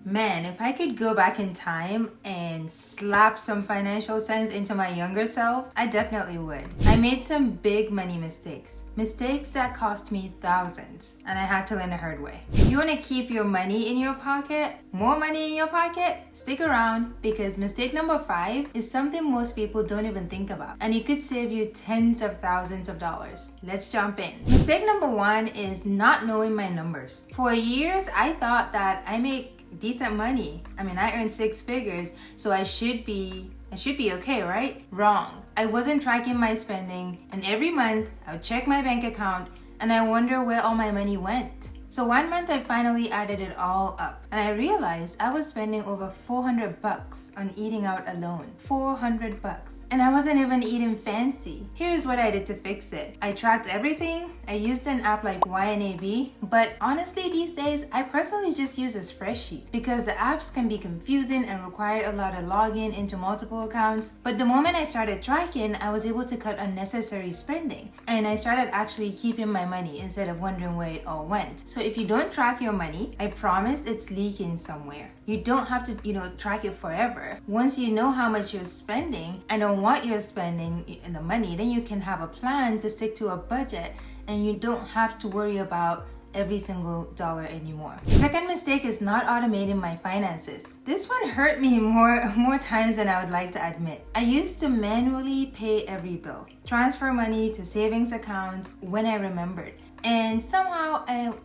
Man, if I could go back in time and slap some financial sense into my younger self, I definitely would. I made some big money mistakes. Mistakes that cost me thousands, and I had to learn the hard way. If you want to keep your money in your pocket, more money in your pocket, stick around because mistake number 5 is something most people don't even think about, and it could save you tens of thousands of dollars. Let's jump in. Mistake number 1 is not knowing my numbers. For years, I thought that I make decent money. I earn 6 figures, so I should be okay, right? Wrong. I wasn't tracking my spending, and every month I would check my bank account and I wonder where all my money went. So one month I finally added it all up and I realized I was spending over $400 on eating out alone. $400. And I wasn't even eating fancy. Here's what I did to fix it. I tracked everything. I used an app like YNAB, but honestly these days I personally just use a spreadsheet because the apps can be confusing and require a lot of login into multiple accounts. But the moment I started tracking, I was able to cut unnecessary spending and I started actually keeping my money instead of wondering where it all went. So if you don't track your money, I promise it's leaking somewhere. You don't have to, track it forever. Once you know how much you're spending and on what you're spending in the money, then you can have a plan to stick to a budget and you don't have to worry about every single dollar anymore. The second mistake is not automating my finances. This one hurt me more times than I would like to admit. I used to manually pay every bill, transfer money to savings account when I remembered. And somehow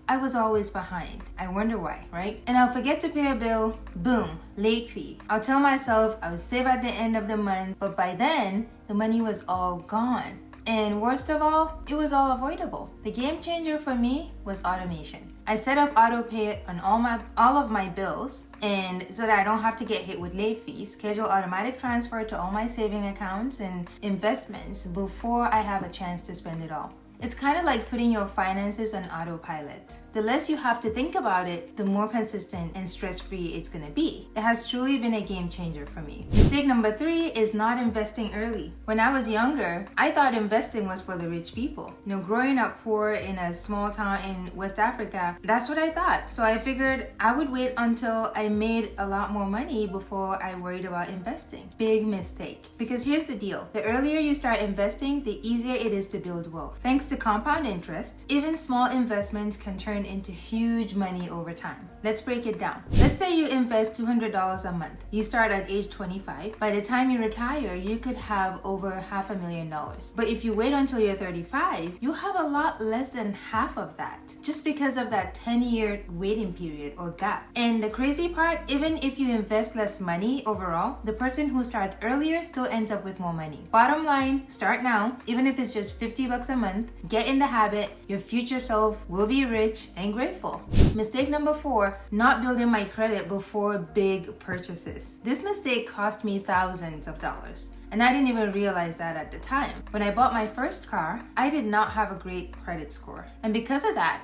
I was always behind. I wonder why, right? And I'll forget to pay a bill, boom, late fee. I'll tell myself I would save at the end of the month, but by then, the money was all gone. And worst of all, it was all avoidable. The game changer for me was automation. I set up auto pay on all of my bills, and so that I don't have to get hit with late fees, schedule automatic transfer to all my saving accounts and investments before I have a chance to spend it all. It's kind of like putting your finances on autopilot. The less you have to think about it, the more consistent and stress-free it's gonna be. It has truly been a game changer for me. Mistake number 3 is not investing early. When I was younger, I thought investing was for the rich people. Growing up poor in a small town in West Africa, that's what I thought. So I figured I would wait until I made a lot more money before I worried about investing. Big mistake. Because here's the deal. The earlier you start investing, the easier it is to build wealth. Thanks to compound interest, even small investments can turn into huge money over time. Let's break it down. Let's say you invest $200 a month. You start at age 25. By the time you retire, you could have over $500,000. But if you wait until you're 35, you have a lot less than half of that, just because of that 10-year waiting period or gap. And the crazy part, even if you invest less money overall, the person who starts earlier still ends up with more money. Bottom line, start now, even if it's just $50 a month. Get in the habit, your future self will be rich and grateful. Mistake number 4, not building my credit before big purchases. This mistake cost me thousands of dollars. And I didn't even realize that at the time. When I bought my first car, I did not have a great credit score. And because of that,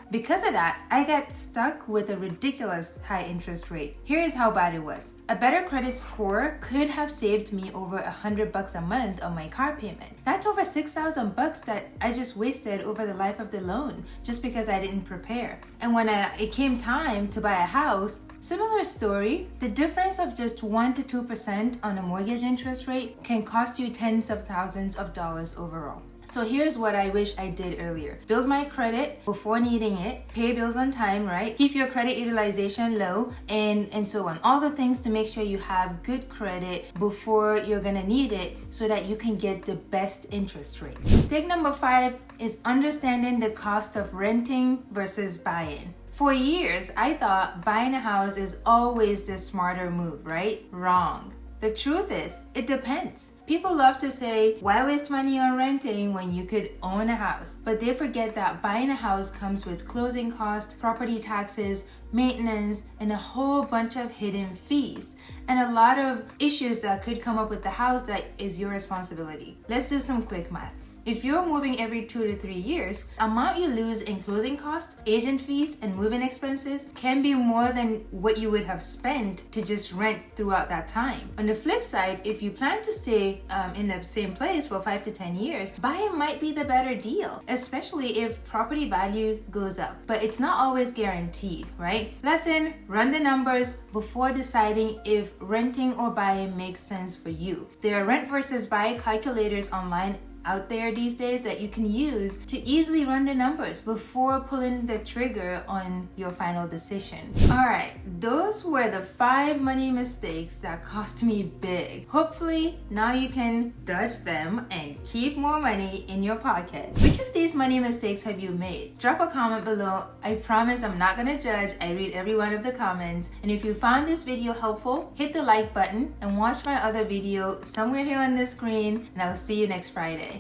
I got stuck with a ridiculous high interest rate. Here's how bad it was. A better credit score could have saved me over $100 a month on my car payment. That's over $6,000 that I just wasted over the life of the loan just because I didn't prepare. And when it came time to buy a house, similar story. The difference of just 1 to 2% on a mortgage interest rate can cost you tens of thousands of dollars overall. So here's what I wish I did earlier. Build my credit before needing it, pay bills on time, right? Keep your credit utilization low, and so on. All the things to make sure you have good credit before you're gonna need it so that you can get the best interest rate. Mistake number 5 is understanding the cost of renting versus buying. For years, I thought buying a house is always the smarter move, right? Wrong. The truth is, it depends. People love to say, why waste money on renting when you could own a house? But they forget that buying a house comes with closing costs, property taxes, maintenance, and a whole bunch of hidden fees, and a lot of issues that could come up with the house that is your responsibility. Let's do some quick math. If you're moving every 2 to 3 years, amount you lose in closing costs, agent fees, and moving expenses can be more than what you would have spent to just rent throughout that time. On the flip side, if you plan to stay in the same place for 5 to 10 years, buying might be the better deal, especially if property value goes up. But it's not always guaranteed, right? Lesson: run the numbers before deciding if renting or buying makes sense for you. There are rent versus buy calculators online out there these days that you can use to easily run the numbers before pulling the trigger on your final decision. Alright, those were the 5 money mistakes that cost me big. Hopefully, now you can dodge them and keep more money in your pocket. Which of these money mistakes have you made? Drop a comment below. I promise I'm not gonna judge. I read every one of the comments. And if you found this video helpful, hit the like button and watch my other video somewhere here on the screen, and I'll see you next Friday.